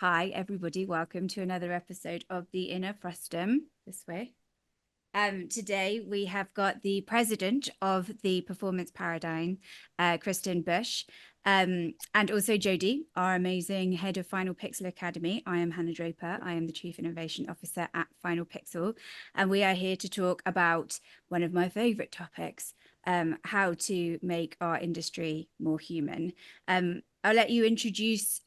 Hi, everybody. Welcome to another episode of the Inner Frustum. This way. Today we have got the president of the performance paradigm, Kristan Bush, and also Jodi, our amazing head of Final Pixel Academy. I am Hanah Draper. I am the Chief Innovation Officer at Final Pixel, and we are here to talk about one of my favorite topics, how to make our industry more human. I'll let you introduce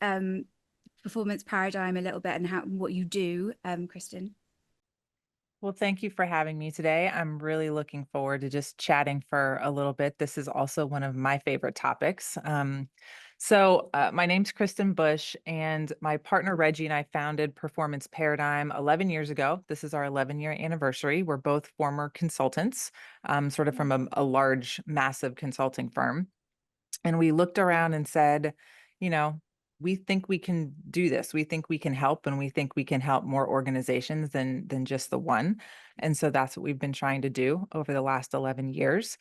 performance paradigm a little bit and what you do, Kristan. Well, thank you for having me today. I'm really looking forward to just chatting for a little bit. This is also one of my favorite topics. My name's Kristan Bush, and my partner Reggie and I founded Performance Paradigm 11 years ago. This is our 11-year anniversary. We're both former consultants, sort of from a large, massive consulting firm. And we looked around and said, you know, we think we can do this. We think we can help, and we think we can help more organizations than just the one. And so that's what we've been trying to do over the last 11 years.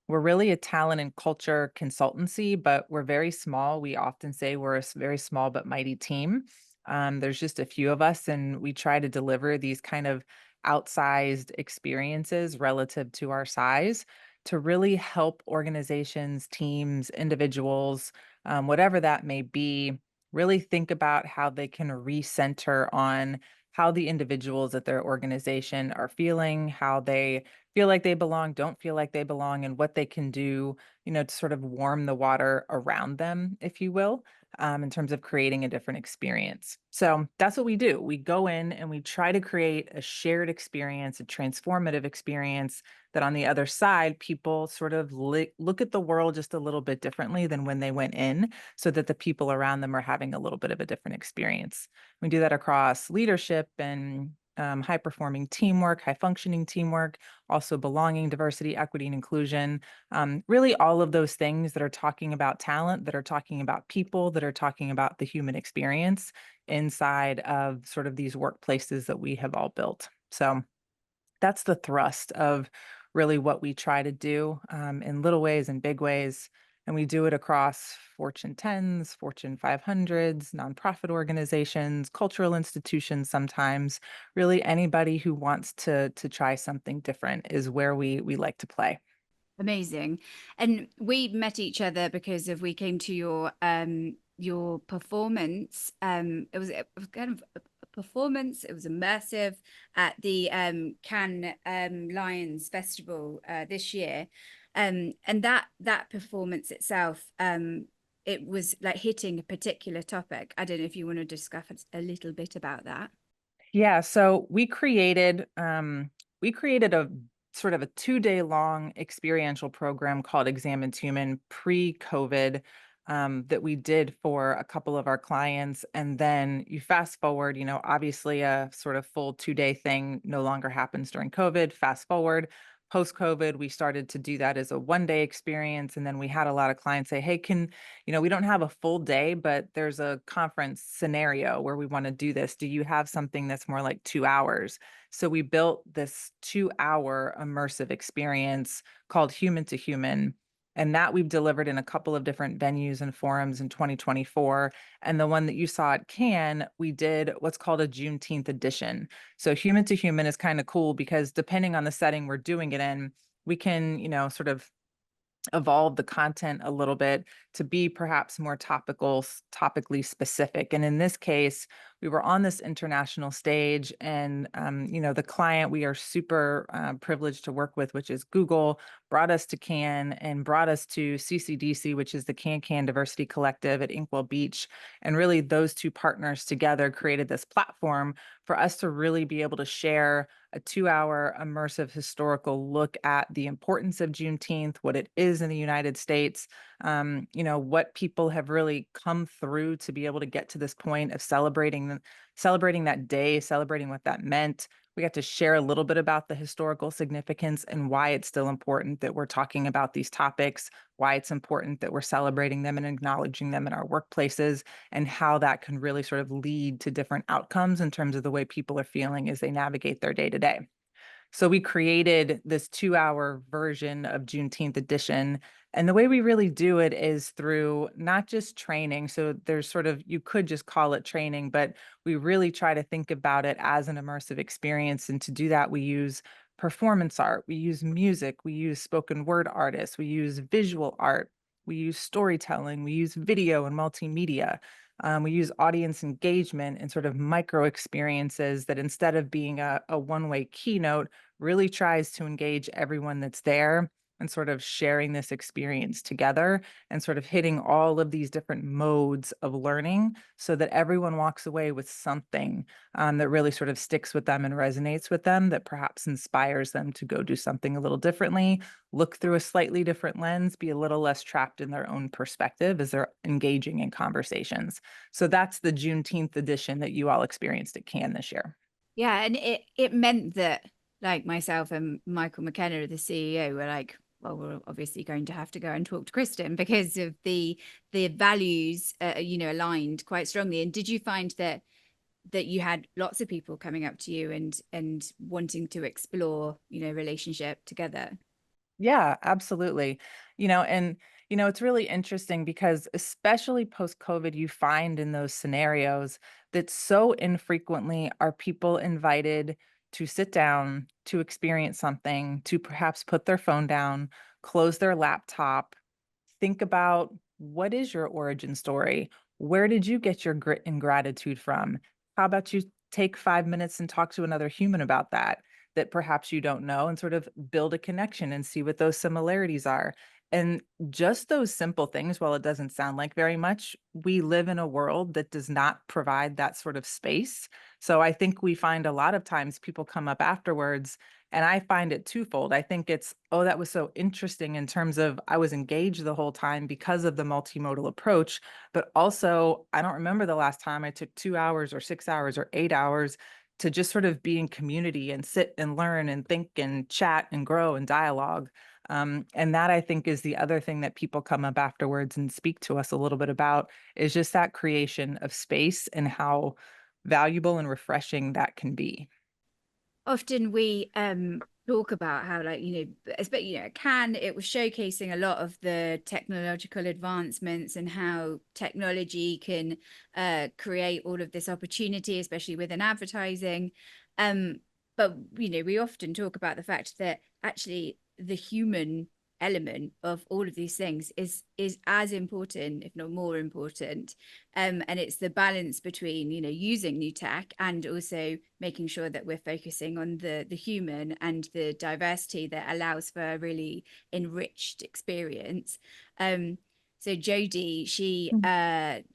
We're really a talent and culture consultancy, but we're very small. We often say we're a very small but mighty team. There's just a few of us, and we try to deliver these kind of outsized experiences relative to our size to really help organizations, teams, individuals, whatever that may be, really think about how they can recenter on how the individuals at their organization are feeling, how they feel like they belong, don't feel like they belong, and what they can do, to sort of warm the water around them, if you will, in terms of creating a different experience. So that's what we do. We go in and we try to create a shared experience, a transformative experience that on the other side, people sort of look at the world just a little bit differently than when they went in, so that the people around them are having a little bit of a different experience. We do that across leadership and high performing teamwork, high functioning teamwork, also belonging, diversity, equity, and inclusion. Really, all of those things that are talking about talent, that are talking about people, that are talking about the human experience inside of sort of these workplaces that we have all built. So that's the thrust of really what we try to do in little ways and big ways. And we do it across Fortune 10s, Fortune 500s, nonprofit organizations, cultural institutions sometimes. Really anybody who wants to try something different is where we like to play. Amazing. And we met each other because we came to your performance. It was kind of a performance. It was immersive at the Cannes Lions Festival this year. And that performance itself, it was like hitting a particular topic. I don't know if you want to discuss a little bit about that. Yeah, so we created a sort of a 2-day long experiential program called Examined Human pre-COVID, that we did for a couple of our clients. And then you fast forward, obviously a sort of full 2-day thing no longer happens during COVID. Fast forward, post-COVID, we started to do that as a 1-day experience. And then we had a lot of clients say, hey, we don't have a full day, but there's a conference scenario where we want to do this. Do you have something that's more like 2 hours? So we built this 2-hour immersive experience called Human to Human. And that we've delivered in a couple of different venues and forums in 2024. And the one that you saw at Cannes, we did what's called a Juneteenth edition. So Human to Human is kind of cool because depending on the setting we're doing it in, we can, sort of evolve the content a little bit to be perhaps more topically specific. And in this case, we were on this international stage, and the client we are super privileged to work with, which is Google, brought us to Cannes and brought us to CCDC, which is the Can Diversity Collective at Inkwell Beach. And really, those two partners together created this platform for us to really be able to share a 2-hour immersive historical look at the importance of Juneteenth, what it is in the United States, what people have really come through to be able to get to this point of celebrating that day, celebrating what that meant. We got to share a little bit about the historical significance and why it's still important that we're talking about these topics, why it's important that we're celebrating them and acknowledging them in our workplaces, and how that can really sort of lead to different outcomes in terms of the way people are feeling as they navigate their day to day. So we created this 2-hour version of Juneteenth edition. And the way we really do it is through not just training. So there's sort of, you could just call it training, but we really try to think about it as an immersive experience. And to do that, we use performance art, we use music, we use spoken word artists, we use visual art, we use storytelling, we use video and multimedia. We use audience engagement and sort of micro experiences that instead of being a one-way keynote, really tries to engage everyone that's there and sort of sharing this experience together and sort of hitting all of these different modes of learning so that everyone walks away with something that really sort of sticks with them and resonates with them, that perhaps inspires them to go do something a little differently, look through a slightly different lens, be a little less trapped in their own perspective as they're engaging in conversations. So that's the Juneteenth edition that you all experienced at Cannes this year. Yeah, and it meant that like myself and Michael McKenna, the CEO, were like, well, we're obviously going to have to go and talk to Kristen because of the values, aligned quite strongly. And did you find that you had lots of people coming up to you and wanting to explore, relationship together? Yeah, absolutely. It's really interesting because especially post-COVID, you find in those scenarios that so infrequently are people invited to sit down, to experience something, to perhaps put their phone down, close their laptop, think about what is your origin story? Where did you get your grit and gratitude from? How about you take 5 minutes and talk to another human about that perhaps you don't know and sort of build a connection and see what those similarities are. And just those simple things, while it doesn't sound like very much, we live in a world that does not provide that sort of space. So I think we find a lot of times people come up afterwards, and I find it twofold. I think it's, oh, that was so interesting in terms of I was engaged the whole time because of the multimodal approach, but also I don't remember the last time I took 2 hours or 6 hours or 8 hours to just sort of be in community and sit and learn and think and chat and grow and dialogue. And that I think is the other thing that people come up afterwards and speak to us a little bit about is just that creation of space and how valuable and refreshing that can be. Often we talk about how, like, especially, can it was showcasing a lot of the technological advancements and how technology can create all of this opportunity, especially within advertising. um but we often talk about the fact that actually the human element of all of these things is as important, if not more important. And it's the balance between using new tech and also making sure that we're focusing on the human and the diversity that allows for a really enriched experience. So Jodi, she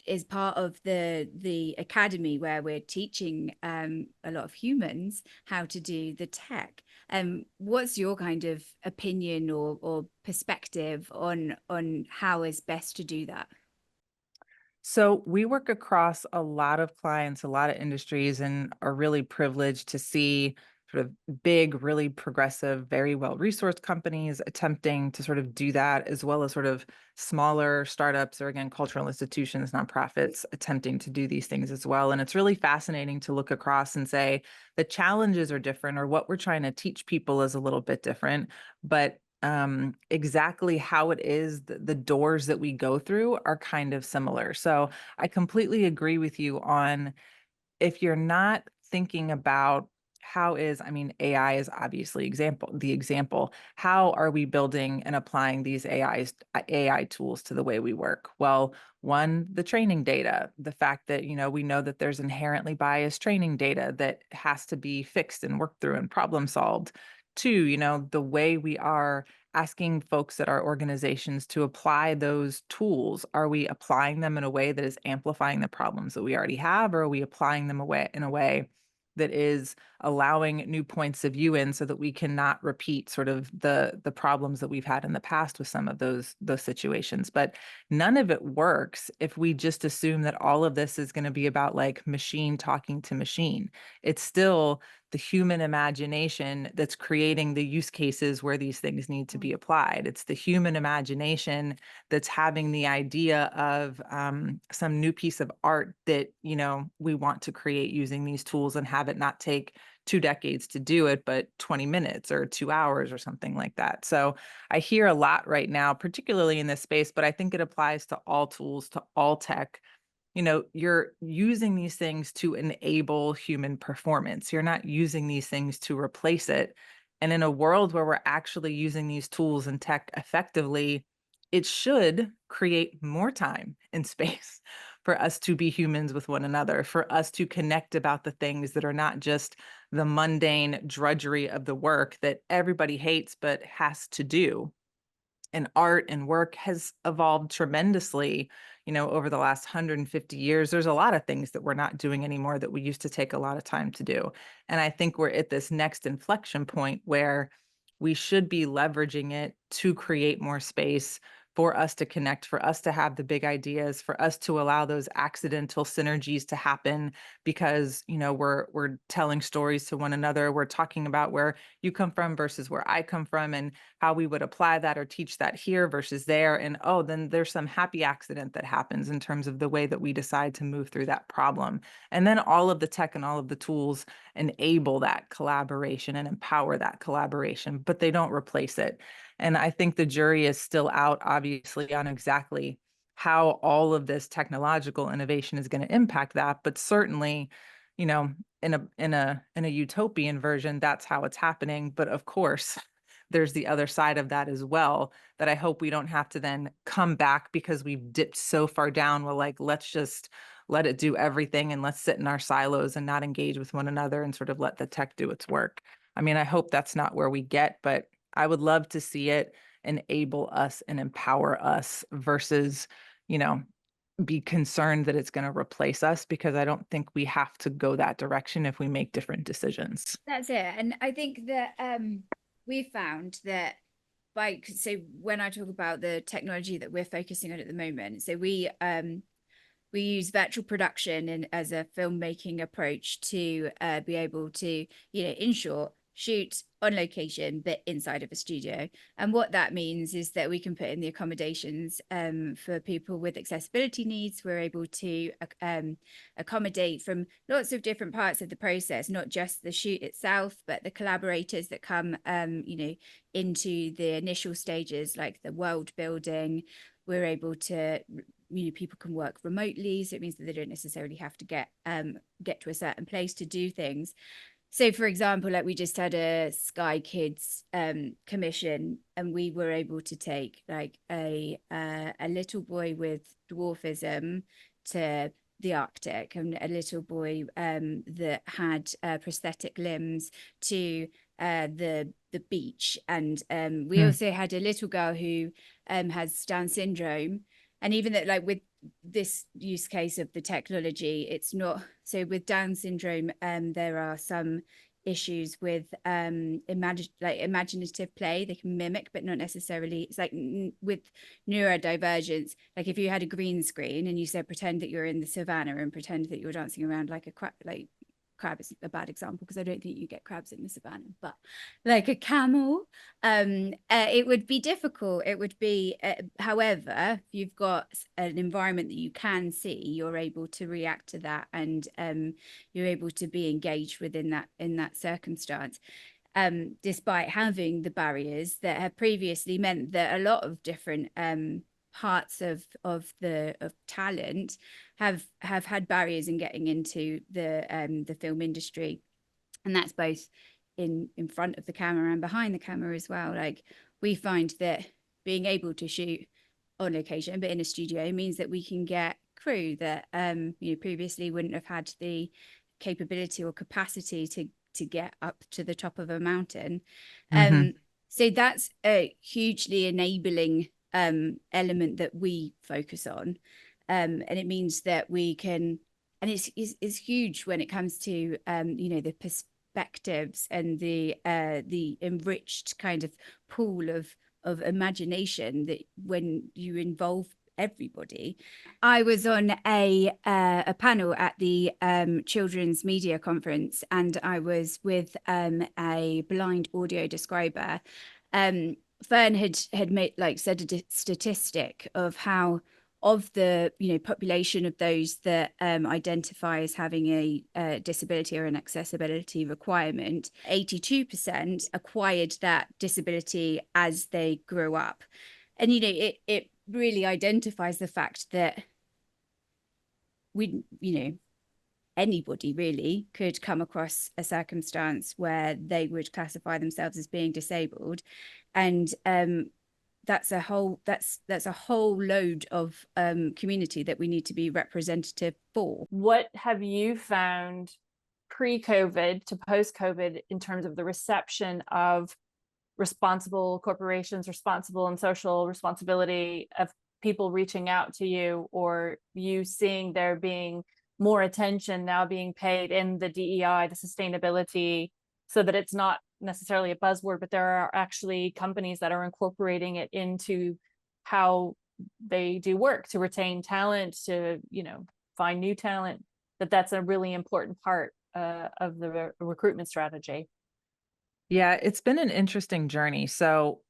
is part of the academy where we're teaching a lot of humans how to do the tech. What's your kind of opinion or perspective on how is best to do that? So we work across a lot of clients, a lot of industries, and are really privileged to see sort of big, really progressive, very well-resourced companies attempting to sort of do that, as well as sort of smaller startups or again, cultural institutions, nonprofits attempting to do these things as well. And it's really fascinating to look across and say the challenges are different or what we're trying to teach people is a little bit different, but exactly how it is the doors that we go through are kind of similar. So I completely agree with you on if you're not thinking about I mean, AI is obviously the example. How are we building and applying these AI tools to the way we work? Well, one, the training data, the fact that, we know that there's inherently biased training data that has to be fixed and worked through and problem solved. Two, the way we are asking folks at our organizations to apply those tools. Are we applying them in a way that is amplifying the problems that we already have, or are we applying them in a way that is allowing new points of view in so that we cannot repeat sort of the problems that we've had in the past with some of those situations? But none of it works if we just assume that all of this is going to be about like machine talking to machine. It's still the human imagination that's creating the use cases where these things need to be applied. It's the human imagination that's having the idea of some new piece of art that we want to create using these tools and have it not take 2 decades to do it, but 20 minutes or 2 hours or something like that. So I hear a lot right now, particularly in this space, but I think it applies to all tools, to all tech. You're using these things to enable human performance. You're not using these things to replace it. And in a world where we're actually using these tools and tech effectively, it should create more time and space for us to be humans with one another, for us to connect about the things that are not just the mundane drudgery of the work that everybody hates but has to do. And art and work has evolved tremendously, over the last 150 years. There's a lot of things that we're not doing anymore that we used to take a lot of time to do. And I think we're at this next inflection point where we should be leveraging it to create more space for us to connect, for us to have the big ideas, for us to allow those accidental synergies to happen because, we're telling stories to one another. We're talking about where you come from versus where I come from and how we would apply that or teach that here versus there. And oh, then there's some happy accident that happens in terms of the way that we decide to move through that problem. And then all of the tech and all of the tools enable that collaboration and empower that collaboration, but they don't replace it. And I think the jury is still out, obviously, on exactly how all of this technological innovation is going to impact that. But certainly, in a utopian version, that's how it's happening. But of course, there's the other side of that as well that I hope we don't have to then come back because we've dipped so far down. Well, like, let's just let it do everything and let's sit in our silos and not engage with one another and sort of let the tech do its work. I mean, I hope that's not where we get, but I would love to see it enable us and empower us versus, be concerned that it's going to replace us because I don't think we have to go that direction if we make different decisions. That's it. And I think that we found that so when I talk about the technology that we're focusing on at the moment, so we use virtual production as a filmmaking approach to be able to, in short, shoot on location, but inside of a studio. And what that means is that we can put in the accommodations for people with accessibility needs. We're able to accommodate from lots of different parts of the process, not just the shoot itself, but the collaborators that come, into the initial stages, like the world building. We're able to, people can work remotely, so it means that they don't necessarily have to get to a certain place to do things. So, for example, like we just had a Sky Kids commission, and we were able to take like a little boy with dwarfism to the Arctic, and a little boy that had prosthetic limbs to the beach, and we also had a little girl who has Down syndrome, and even that, like with this use case of the technology, it's not so with Down syndrome. There are some issues with imaginative play. They can mimic, but not necessarily. It's like with neurodivergence, like if you had a green screen and you said pretend that you're in the savannah and pretend that you're dancing around like a crab is a bad example because I don't think you get crabs in the savannah, but like a camel, it would be difficult. It would be, however, if you've got an environment that you can see, you're able to react to that, and you're able to be engaged within that in that circumstance. Despite having the barriers that have previously meant that a lot of different parts of talent have had barriers in getting into the film industry, and that's both in front of the camera and behind the camera as well. Like we find that being able to shoot on location but in a studio means that we can get crew that previously wouldn't have had the capability or capacity to get up to the top of a mountain. So that's a hugely enabling element that we focus on, and it means that we can, and it's huge when it comes to the perspectives and the enriched kind of pool of imagination that when you involve everybody. I was on a panel at the Children's Media Conference, and I was with a blind audio describer. Fern had made said a statistic of how of the population of those that identify as having a disability or an accessibility requirement, 82% acquired that disability as they grew up. And it really identifies the fact that we anybody really could come across a circumstance where they would classify themselves as being disabled, and that's a whole load of community that we need to be representative for. What have you found pre-COVID to post-COVID in terms of the reception of responsible corporations, responsible and social responsibility, of people reaching out to you, or you seeing there being more attention now being paid in the DEI, the sustainability, so that it's not necessarily a buzzword, but there are actually companies that are incorporating it into how they do work to retain talent, to find new talent, that's a really important part of the recruitment strategy. Yeah, it's been an interesting journey. So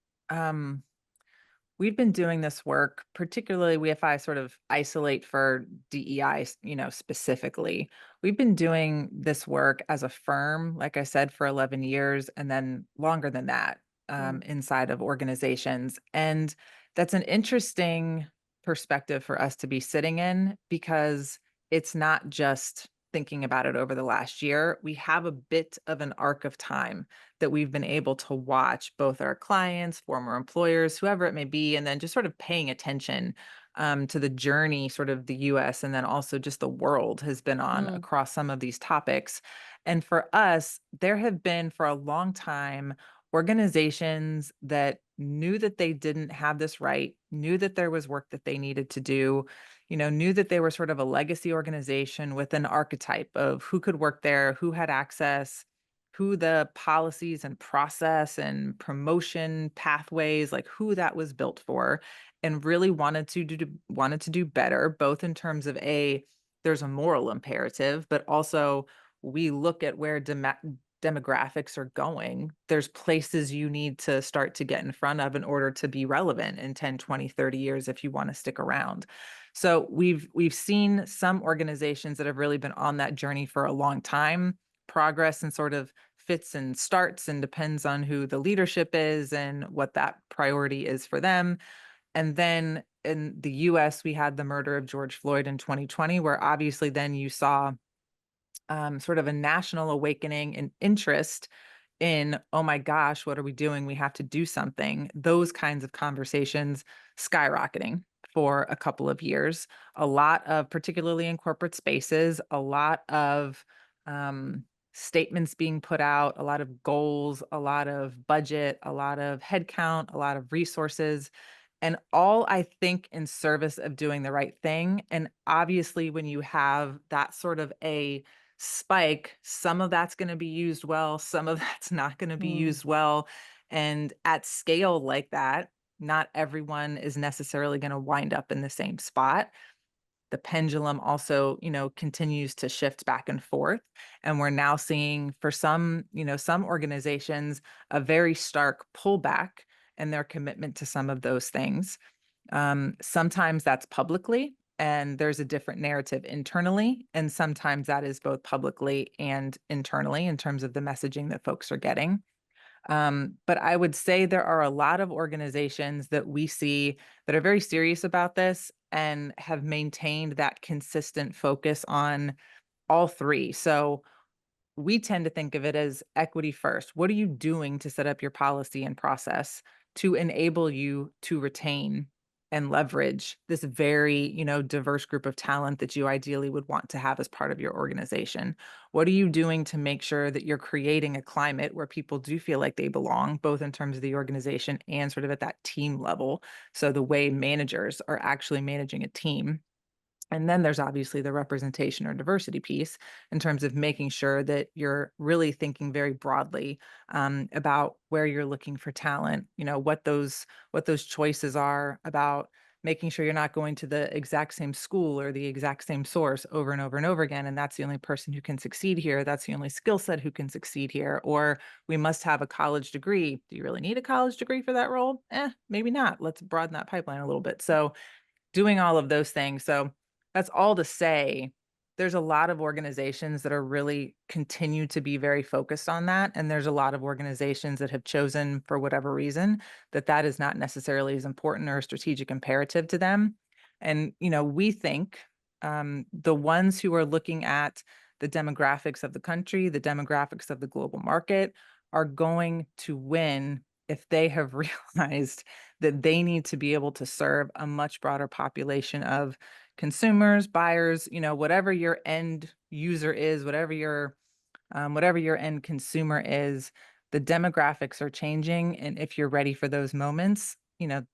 we've been doing this work, particularly if I sort of isolate for DEI, specifically. We've been doing this work as a firm, like I said, for 11 years, and then longer than that inside of organizations. And that's an interesting perspective for us to be sitting in, because it's not just thinking about it over the last year. We have a bit of an arc of time that we've been able to watch both our clients, former employers, whoever it may be, and then just sort of paying attention to the journey sort of the US and then also just the world has been on across some of these topics. And for us, there have been for a long time organizations that knew that they didn't have this right, knew that there was work that they needed to do, knew that they were sort of a legacy organization with an archetype of who could work there, who had access, who the policies and process and promotion pathways, like who that was built for, and really wanted to do better, both in terms of there's a moral imperative, but also we look at where demographics are going. There's places you need to start to get in front of in order to be relevant in 10, 20, 30 years if you want to stick around. So we've seen some organizations that have really been on that journey for a long time. Progress and sort of fits and starts and depends on who the leadership is and what that priority is for them. And then in the US, we had the murder of George Floyd in 2020, where obviously then you saw sort of a national awakening and interest in, oh my gosh, what are we doing? We have to do something. Those kinds of conversations skyrocketing for a couple of years. A lot of, particularly in corporate spaces, a lot of statements being put out, a lot of goals, a lot of budget, a lot of headcount, a lot of resources, and all I think in service of doing the right thing. And obviously, when you have that sort of a spike, some of that's going to be used well, some of that's not going to be used well. And at scale like that, not everyone is necessarily going to wind up in the same spot. The pendulum also, continues to shift back and forth. And we're now seeing for some organizations, a very stark pullback in their commitment to some of those things. Sometimes that's publicly, and there's a different narrative internally. And sometimes that is both publicly and internally in terms of the messaging that folks are getting. But I would say there are a lot of organizations that we see that are very serious about this and have maintained that consistent focus on all three. So we tend to think of it as equity first. What are you doing to set up your policy and process to enable you to retain and leverage this very, diverse group of talent that you ideally would want to have as part of your organization? What are you doing to make sure that you're creating a climate where people do feel like they belong, both in terms of the organization and sort of at that team level? So the way managers are actually managing a team. And then there's obviously the representation or diversity piece in terms of making sure that you're really thinking very broadly about where you're looking for talent, what those choices are, about making sure you're not going to the exact same school or the exact same source over and over and over again. And that's the only person who can succeed here. That's the only skill set who can succeed here. Or we must have a college degree. Do you really need a college degree for that role? Maybe not. Let's broaden that pipeline a little bit. So doing all of those things. So that's all to say, there's a lot of organizations that are really continue to be very focused on that. And there's a lot of organizations that have chosen, for whatever reason, that that is not necessarily as important or a strategic imperative to them. And, we think the ones who are looking at the demographics of the country, the demographics of the global market, are going to win if they have realized that they need to be able to serve a much broader population of consumers, buyers, whatever your end user is, whatever your end consumer is, the demographics are changing. And if you're ready for those moments,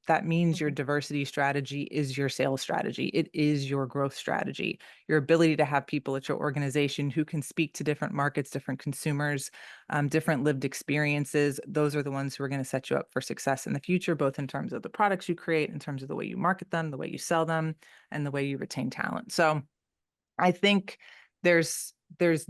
that means your diversity strategy is your sales strategy. It is your growth strategy. Your ability to have people at your organization who can speak to different markets, different consumers, different lived experiences. Those are the ones who are going to set you up for success in the future, both in terms of the products you create, in terms of the way you market them, the way you sell them, and the way you retain talent. So I think there's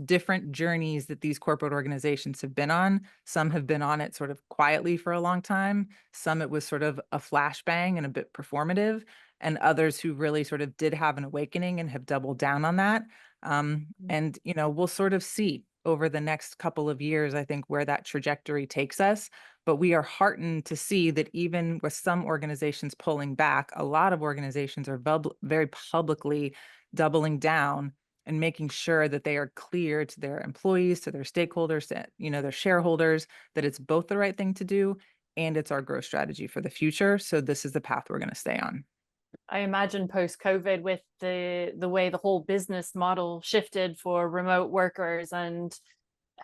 different journeys that these corporate organizations have been on. Some have been on it sort of quietly for a long time. Some it was sort of a flashbang and a bit performative, and others who really sort of did have an awakening and have doubled down on that. And we'll sort of see over the next couple of years, I think, where that trajectory takes us. But we are heartened to see that even with some organizations pulling back, a lot of organizations are very publicly doubling down and making sure that they are clear to their employees, to their stakeholders, to, their shareholders, that it's both the right thing to do and it's our growth strategy for the future. So this is the path we're going to stay on. I imagine post-COVID, with the way the whole business model shifted for remote workers and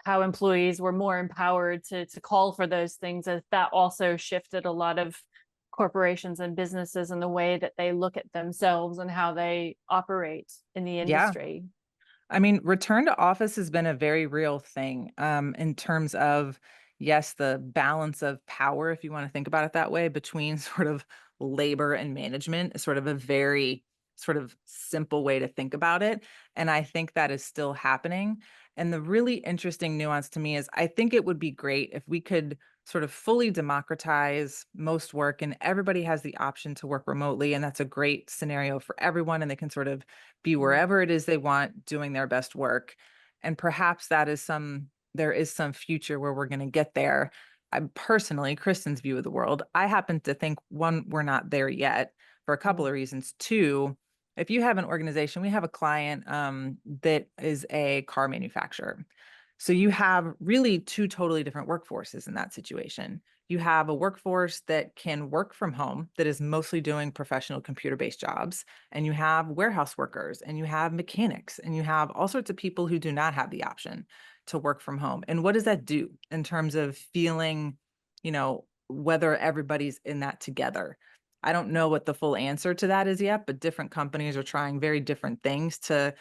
how employees were more empowered to call for those things, that also shifted a lot of corporations and businesses and the way that they look at themselves and how they operate in the industry. I mean, return to office has been a very real thing in terms of, yes, the balance of power, if you want to think about it that way, between sort of labor and management is sort of a very sort of simple way to think about it. And I think that is still happening. And the really interesting nuance to me is I think it would be great if we could sort of fully democratize most work and everybody has the option to work remotely. And that's a great scenario for everyone. And they can sort of be wherever it is they want, doing their best work. And perhaps there is some future where we're going to get there. I personally, Kristan's view of the world, I happen to think, one, we're not there yet for a couple of reasons. Two, if you have an organization, we have a client that is a car manufacturer. So you have really two totally different workforces in that situation. You have a workforce that can work from home, that is mostly doing professional computer-based jobs, and you have warehouse workers, and you have mechanics, and you have all sorts of people who do not have the option to work from home. And what does that do in terms of feeling, whether everybody's in that together? I don't know what the full answer to that is yet, but different companies are trying very different things to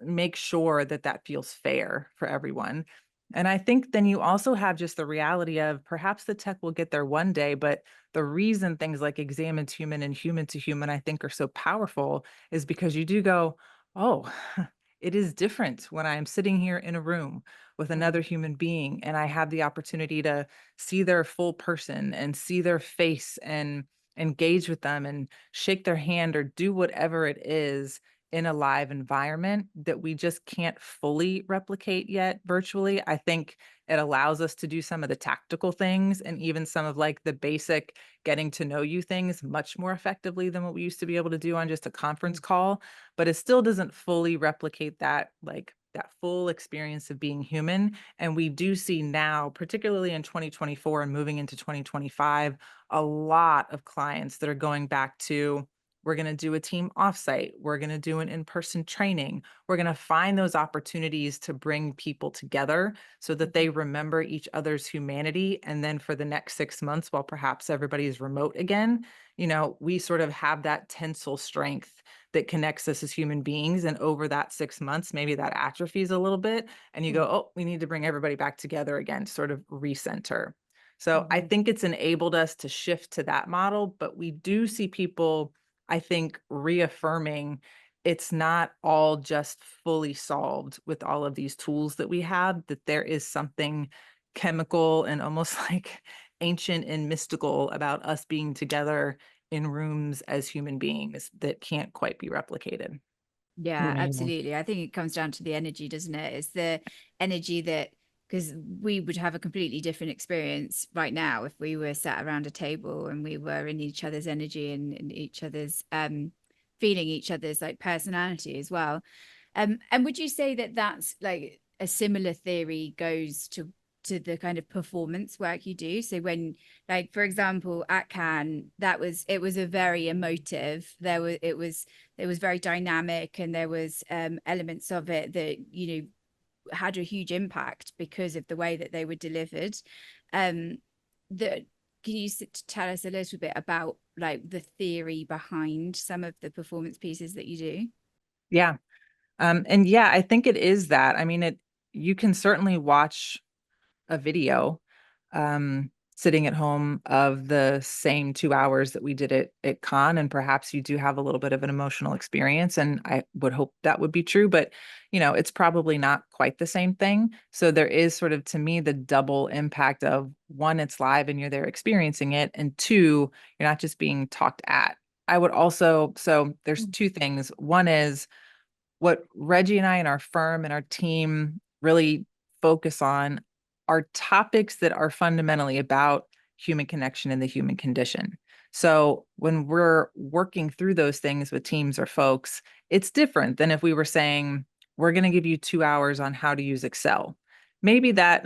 make sure that that feels fair for everyone. And I think then you also have just the reality of perhaps the tech will get there one day, but the reason things like examined human and human to human, I think, are so powerful is because you do go, oh, it is different when I'm sitting here in a room with another human being and I have the opportunity to see their full person and see their face and engage with them and shake their hand or do whatever it is in a live environment that we just can't fully replicate yet virtually. I think it allows us to do some of the tactical things and even some of like the basic getting to know you things much more effectively than what we used to be able to do on just a conference call, but it still doesn't fully replicate that full experience of being human. And we do see now, particularly in 2024 and moving into 2025, a lot of clients that are going back to, we're going to do a team offsite. We're going to do an in-person training. We're going to find those opportunities to bring people together so that they remember each other's humanity. And then for the next 6 months, while perhaps everybody is remote again, we sort of have that tensile strength that connects us as human beings. And over that 6 months, maybe that atrophies a little bit. And you go, oh, we need to bring everybody back together again to sort of recenter. So I think it's enabled us to shift to that model, but we do see people, I think, reaffirming it's not all just fully solved with all of these tools that we have, that there is something chemical and almost like ancient and mystical about us being together in rooms as human beings that can't quite be replicated. Yeah, absolutely. I think it comes down to the energy, doesn't it? It's the energy that, because we would have a completely different experience right now if we were sat around a table and we were in each other's energy and in each other's feeling each other's like personality as well. And would you say that that's like a similar theory goes to the kind of performance work you do? So when, like, for example, at Cannes, it was a very emotive, it was very dynamic, and there was elements of it that, you know, had a huge impact because of the way that they were delivered. That Can you tell us a little bit about like the theory behind some of the performance pieces that you do? Yeah. And yeah, I think it is that. I mean, you can certainly watch a video sitting at home of the same 2 hours that we did it at Cannes, and perhaps you do have a little bit of an emotional experience, and I would hope that would be true, but it's probably not quite the same thing. So there is sort of, to me, the double impact of, one, it's live and you're there experiencing it, and two, you're not just being talked at. I would also, so there's two things. One is what Reggie and I and our firm and our team really focus on are topics that are fundamentally about human connection and the human condition. So when we're working through those things with teams or folks, it's different than if we were saying, we're going to give you 2 hours on how to use Excel. Maybe that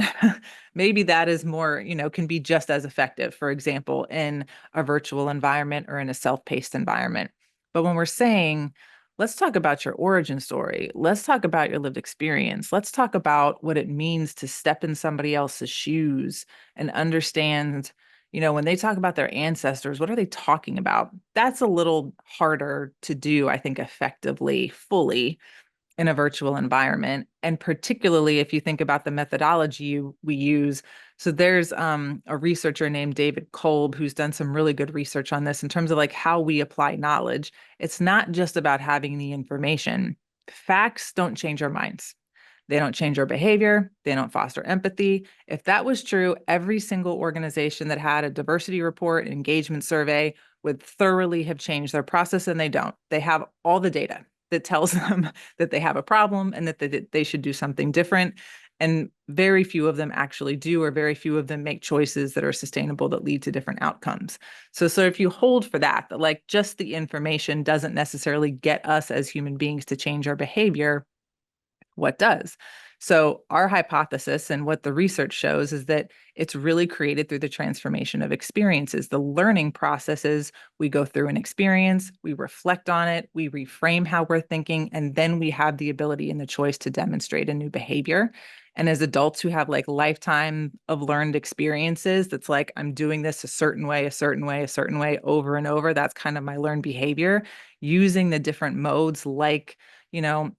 maybe that is more, can be just as effective, for example, in a virtual environment or in a self-paced environment. But when we're saying, let's talk about your origin story. Let's talk about your lived experience. Let's talk about what it means to step in somebody else's shoes and understand, when they talk about their ancestors, what are they talking about? That's a little harder to do, I think, effectively, fully in a virtual environment. And particularly if you think about the methodology we use. So there's a researcher named David Kolb who's done some really good research on this in terms of like how we apply knowledge. It's not just about having the information. Facts don't change our minds. They don't change our behavior. They don't foster empathy. If that was true, every single organization that had a diversity report, engagement survey would thoroughly have changed their process, and they don't. They have all the data that tells them that they have a problem and that they should do something different. And very few of them actually do, or very few of them make choices that are sustainable that lead to different outcomes. So if you hold for that like just the information doesn't necessarily get us as human beings to change our behavior, what does? So our hypothesis and what the research shows is that it's really created through the transformation of experiences. The learning processes, we go through an experience, we reflect on it, we reframe how we're thinking, and then we have the ability and the choice to demonstrate a new behavior. And as adults who have like lifetime of learned experiences, that's like, I'm doing this a certain way, a certain way, a certain way over and over. That's kind of my learned behavior. Using the different modes like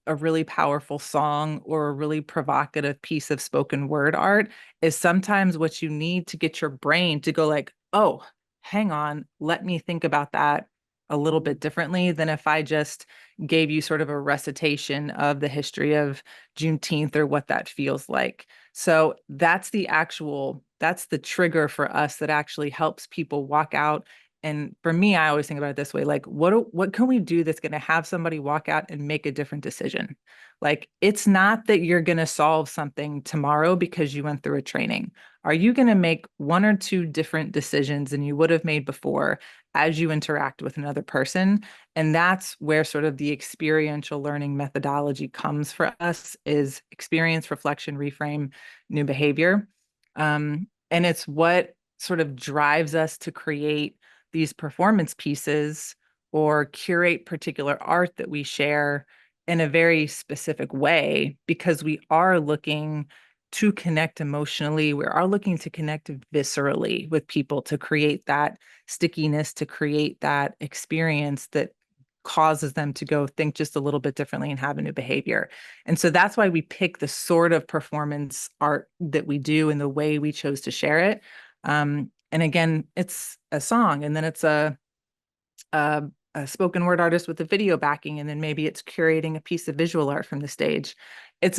a really powerful song or a really provocative piece of spoken word art is sometimes what you need to get your brain to go like, oh, hang on, let me think about that a little bit differently than if I just gave you sort of a recitation of the history of Juneteenth or what that feels like. So that's the trigger for us that actually helps people walk out. And for me, I always think about it this way, like, what can we do that's going to have somebody walk out and make a different decision? Like, it's not that you're going to solve something tomorrow because you went through a training. Are you going to make one or two different decisions than you would have made before as you interact with another person? And that's where sort of the experiential learning methodology comes for us, is experience, reflection, reframe, new behavior. And it's what sort of drives us to create these performance pieces or curate particular art that we share in a very specific way, because we are looking to connect emotionally. We are looking to connect viscerally with people, to create that stickiness, to create that experience that causes them to go think just a little bit differently and have a new behavior. And so that's why we pick the sort of performance art that we do and the way we chose to share it. And again, it's a song, and then it's a spoken word artist with a video backing, and then maybe it's curating a piece of visual art from the stage. It's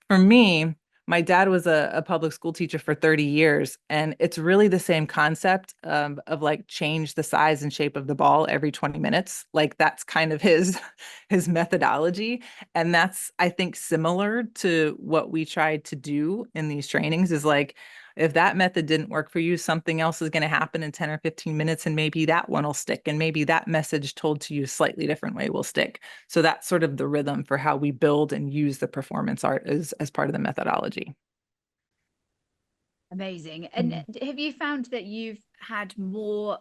for me, my dad was a public school teacher for 30 years, and it's really the same concept of like change the size and shape of the ball every 20 minutes. Like that's kind of his methodology. And that's, I think, similar to what we tried to do in these trainings is like, if that method didn't work for you, something else is going to happen in 10 or 15 minutes, and maybe that one will stick. And maybe that message told to you a slightly different way will stick. So that's sort of the rhythm for how we build and use the performance art as part of the methodology. Amazing. And have you found that you've had more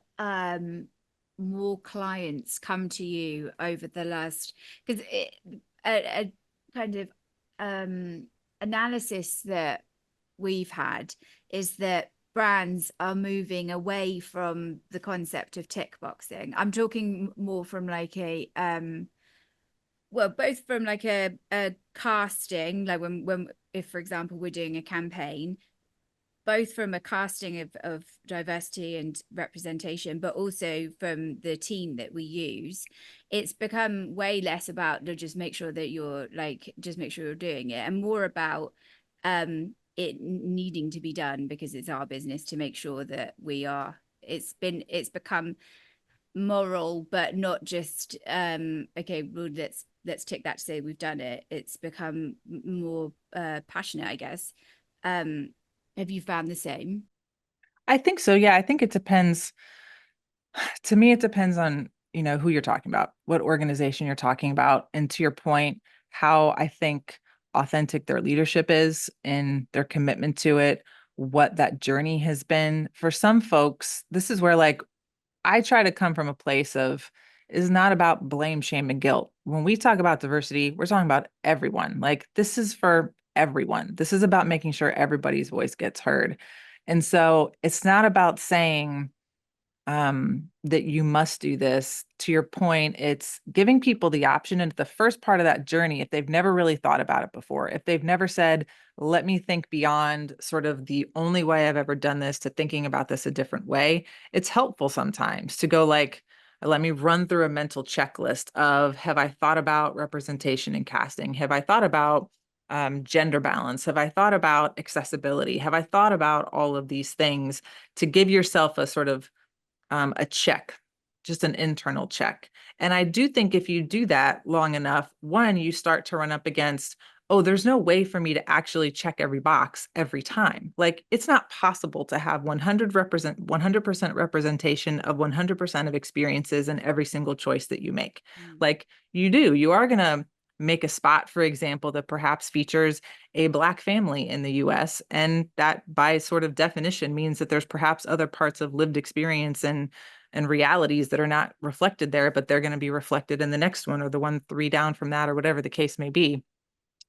clients come to you over the last, because a kind of analysis that we've had is that brands are moving away from the concept of tick boxing. I'm talking more from like a well, both from like a casting, like when if for example we're doing a campaign, both from a casting of diversity and representation, but also from the team that we use, it's become way less about just make sure that you're like, just make sure you're doing it, and more about it needing to be done because it's our business to make sure that we are. It's become moral, but not just okay, well, let's tick that to say we've done it. It's become more passionate, I guess. Have you found the same? I think so. Yeah, I think it depends. To me, it depends on, who you're talking about, what organization you're talking about. And to your point, how I think authentic their leadership is and their commitment to it, what that journey has been. For some folks, this is where like I try to come from a place of is not about blame, shame, and guilt. When we talk about diversity, we're talking about everyone. Like this is for everyone. This is about making sure everybody's voice gets heard. And so it's not about saying that you must do this. To your point, it's giving people the option. And the first part of that journey, if they've never really thought about it before, if they've never said, let me think beyond sort of the only way I've ever done this to thinking about this a different way, it's helpful sometimes to go like, let me run through a mental checklist of, have I thought about representation and casting? Have I thought about gender balance? Have I thought about accessibility? Have I thought about all of these things to give yourself a sort of a check, just an internal check. And I do think if you do that long enough, one, you start to run up against, oh, there's no way for me to actually check every box every time. Like it's not possible to have 100% representation of 100% of experiences in every single choice that you make. Like you are going to make a spot, for example, that perhaps features a Black family in the US. And that by sort of definition means that there's perhaps other parts of lived experience and realities that are not reflected there, but they're going to be reflected in the next one or the one 3 down from that or whatever the case may be.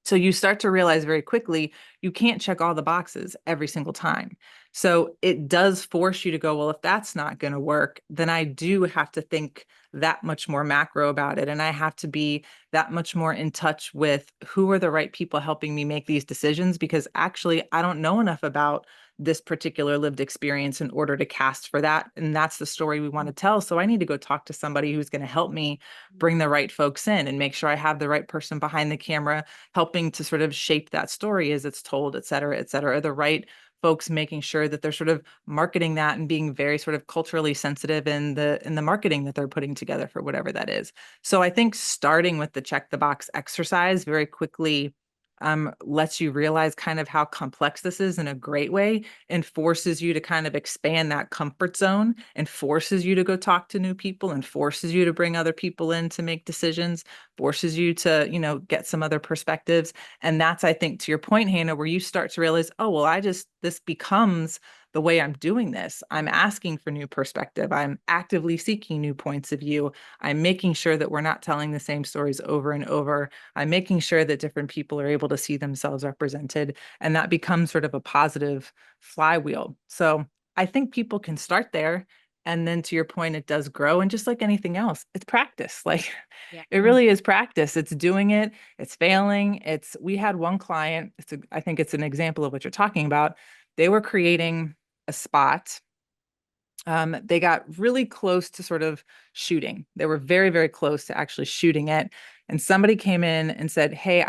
So you start to realize very quickly, you can't check all the boxes every single time. So it does force you to go, well, if that's not going to work, then I do have to think that much more macro about it. And I have to be that much more in touch with who are the right people helping me make these decisions, because actually I don't know enough about this particular lived experience in order to cast for that. And that's the story we want to tell. So I need to go talk to somebody who's going to help me bring the right folks in and make sure I have the right person behind the camera helping to sort of shape that story as it's told, et cetera, the right folks making sure that they're sort of marketing that and being very sort of culturally sensitive in the marketing that they're putting together for whatever that is. So I think starting with the check the box exercise very quickly lets you realize kind of how complex this is in a great way, and forces you to kind of expand that comfort zone and forces you to go talk to new people and forces you to bring other people in to make decisions, forces you to, get some other perspectives. And that's, I think, to your point, Hanah, where you start to realize, oh, well, this becomes the way I'm doing this. I'm asking for new perspective. I'm actively seeking new points of view. I'm making sure that we're not telling the same stories over and over. I'm making sure that different people are able to see themselves represented. And that becomes sort of a positive flywheel. So I think people can start there. And then to your point, it does grow. And just like anything else, it's practice. Like it really is practice. It's doing it. It's failing. We had one client, I think it's an example of what you're talking about. They were creating a spot They got really close to sort of shooting. They were very, very close to actually shooting it. And somebody came in and said, "Hey,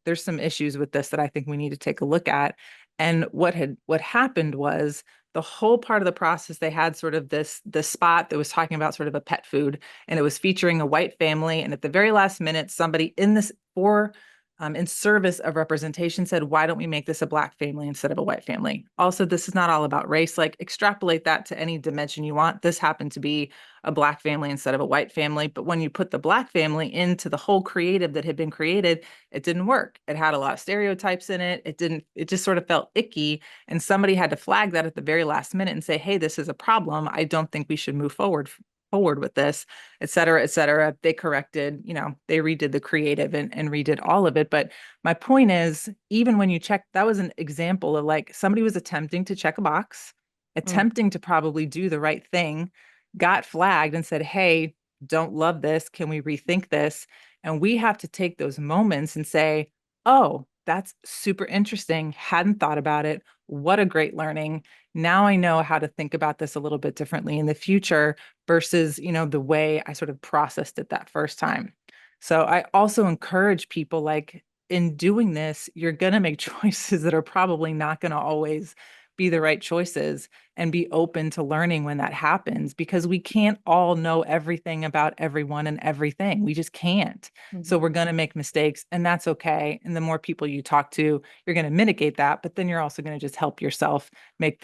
there's some issues with this that I think we need to take a look at." And what happened was the whole part of the process, they had sort of this spot that was talking about sort of a pet food, and it was featuring a white family. And at the very last minute, somebody in service of representation said, "Why don't we make this a Black family instead of a white family?" Also, this is not all about race. Like, extrapolate that to any dimension you want. This happened to be a Black family instead of a white family. But when you put the Black family into the whole creative that had been created, it didn't work. It had a lot of stereotypes in it. It just sort of felt icky. And somebody had to flag that at the very last minute and say, "Hey, this is a problem. I don't think we should move forward with this," et cetera, et cetera. They corrected, they redid the creative and redid all of it. But my point is, even when you check, that was an example of like somebody was attempting to check a box, attempting to probably do the right thing, got flagged and said, "Hey, don't love this. Can we rethink this?" And we have to take those moments and say, "Oh, that's super interesting. Hadn't thought about it. What a great learning. Now I know how to think about this a little bit differently in the future versus, the way I sort of processed it that first time." So I also encourage people, like, in doing this, you're going to make choices that are probably not going to always be the right choices, and be open to learning when that happens, because we can't all know everything about everyone and everything. We just can't. So we're going to make mistakes, and that's okay. And the more people you talk to, you're going to mitigate that, but then you're also going to just help yourself make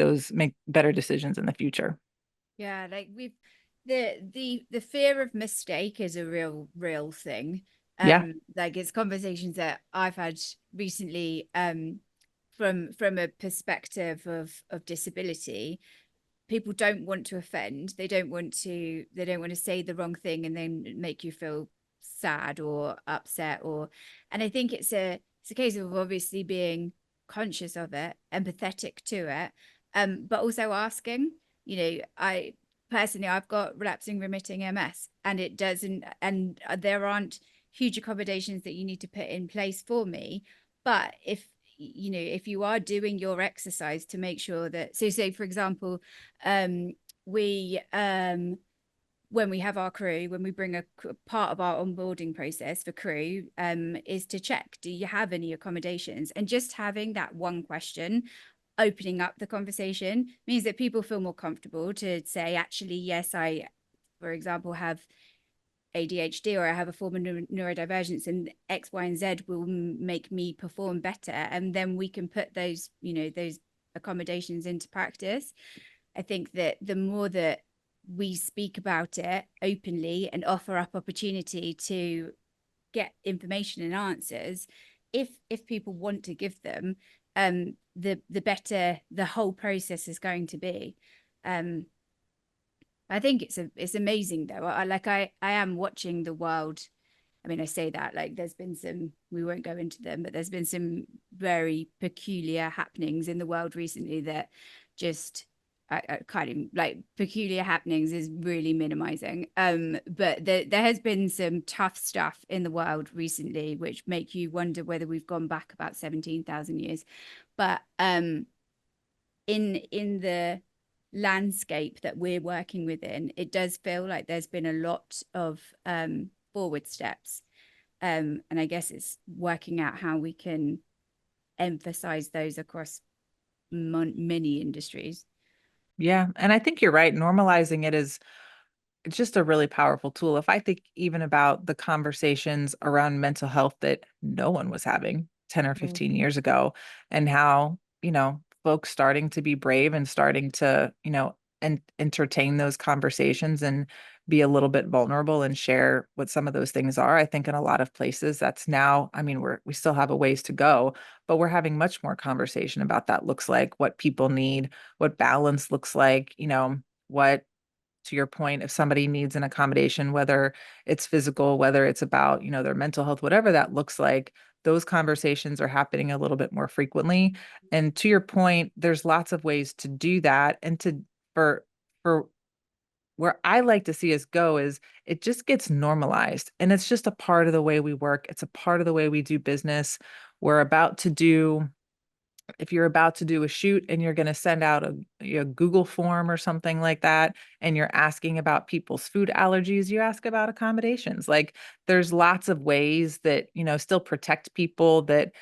better decisions in the future. Yeah, like the fear of mistake is a real thing. Yeah. Like it's conversations that I've had recently, from a perspective of disability. People don't want to offend. They don't want to say the wrong thing and then make you feel sad or upset, and I think it's a case of obviously being conscious of it, empathetic to it, but also asking. I personally, I've got relapsing remitting MS, and it doesn't, and there aren't huge accommodations that you need to put in place for me. But if you are doing your exercise to make sure that, so say for example, we when we have our crew, when we bring a part of our onboarding process for crew, is to check, do you have any accommodations? And just having that one question, opening up the conversation, means that people feel more comfortable to say, actually, yes, I, for example, have ADHD, or I have a form of neurodivergence, and X, Y, and Z will make me perform better. And then we can put those accommodations into practice. I think that the more that we speak about it openly and offer up opportunity to get information and answers, if people want to give them, the better the whole process is going to be. I think it's amazing though. I am watching the world. I mean, I say that like there's been some, we won't go into them, but there's been some very peculiar happenings in the world recently that just, I kind of like, peculiar happenings is really minimizing. But there has been some tough stuff in the world recently, which make you wonder whether we've gone back about 17,000 years. But in the landscape that we're working within, it does feel like there's been a lot of forward steps. And I guess it's working out how we can emphasize those across many industries. Yeah. And I think you're right. Normalizing it is just a really powerful tool. If I think even about the conversations around mental health that no one was having 10 or 15 years ago, and how, folks starting to be brave and starting to, and entertain those conversations and be a little bit vulnerable and share what some of those things are. I think in a lot of places that's now, I mean, we still have a ways to go, but we're having much more conversation about that looks like, what people need, what balance looks like, what, to your point, if somebody needs an accommodation, whether it's physical, whether it's about, their mental health, whatever that looks like, those conversations are happening a little bit more frequently. And to your point, there's lots of ways to do that. And for where I like to see us go is it just gets normalized, and it's just a part of the way we work. It's a part of the way we do business. We're about to do if you're about to do a shoot and you're going to send out a Google form or something like that, and you're asking about people's food allergies, you ask about accommodations. Like there's lots of ways that, still protect people, that,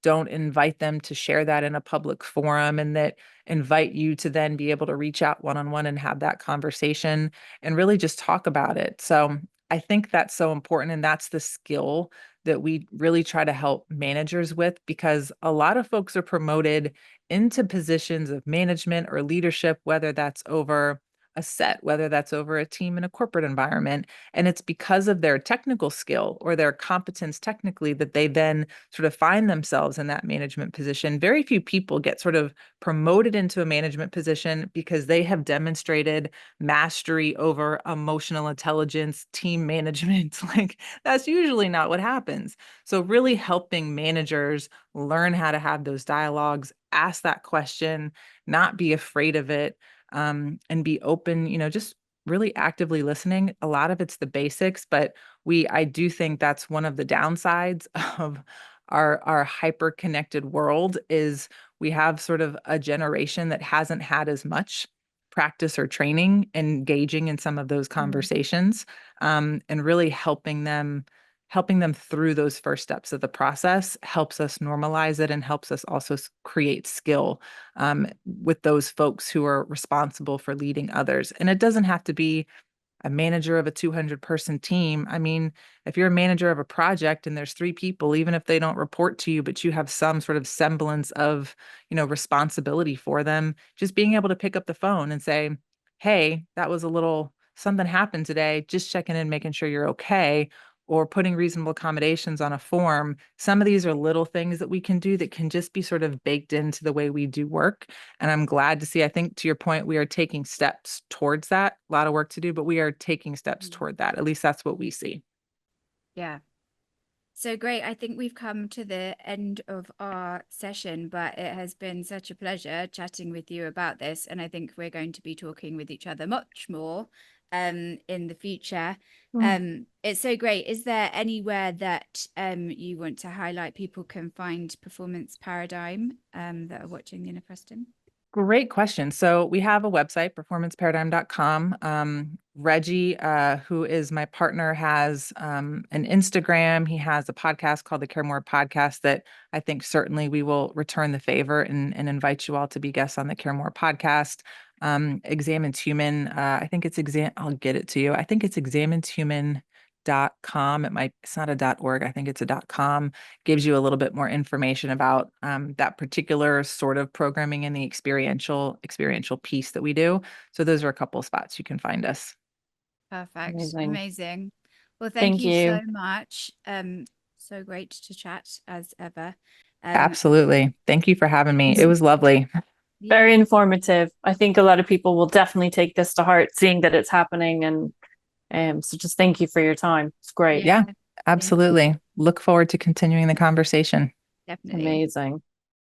don't invite them to share that in a public forum, and that invite you to then be able to reach out one-on-one and have that conversation and really just talk about it. So I think that's so important. And that's the skill that we really try to help managers with, because a lot of folks are promoted into positions of management or leadership, whether that's over a set, whether that's over a team in a corporate environment. And it's because of their technical skill or their competence technically that they then sort of find themselves in that management position. Very few people get sort of promoted into a management position because they have demonstrated mastery over emotional intelligence, team management. Like that's usually not what happens. So really helping managers learn how to have those dialogues, ask that question, not be afraid of it, and be open, just really actively listening. A lot of it's the basics, but I do think that's one of the downsides of our hyper connected world is we have sort of a generation that hasn't had as much practice or training engaging in some of those conversations, and really helping them through those first steps of the process helps us normalize it and helps us also create skill, with those folks who are responsible for leading others. And it doesn't have to be a manager of a 200-person team. I mean, if you're a manager of a project and there's 3 people, even if they don't report to you, but you have some sort of semblance of, responsibility for them, just being able to pick up the phone and say, hey, that was a little something happened today, just checking in, making sure you're okay, or putting reasonable accommodations on a form. Some of these are little things that we can do that can just be sort of baked into the way we do work. And I'm glad to see, I think to your point, we are taking steps towards that. A lot of work to do, but we are taking steps toward that. At least that's what we see. Yeah. So great. I think we've come to the end of our session, but it has been such a pleasure chatting with you about this. And I think we're going to be talking with each other much more in the future. It's so great. Is there anywhere that you want to highlight people can find Performance Paradigm that are watching the Inner Frustum? Great question. So we have a website, performanceparadigm.com. Reggie, who is my partner, has an Instagram. He has a podcast called the Care More Podcast that I think certainly we will return the favor and invite you all to be guests on the Care More Podcast. Examined Human, I think it's I'll get it to you. I think it's examinedhuman.com. It's not a .org. I think it's a .com. Gives you a little bit more information about that particular sort of programming and the experiential piece that we do. So those are a couple of spots you can find us. Perfect. Amazing. Amazing. Well, thank you so much. So great to chat as ever. Absolutely. Thank you for having me. It was lovely. Very informative. I think a lot of people will definitely take this to heart, seeing that it's happening. And so just thank you for your time. It's great. Yeah, absolutely. Look forward to continuing the conversation. Definitely. Amazing.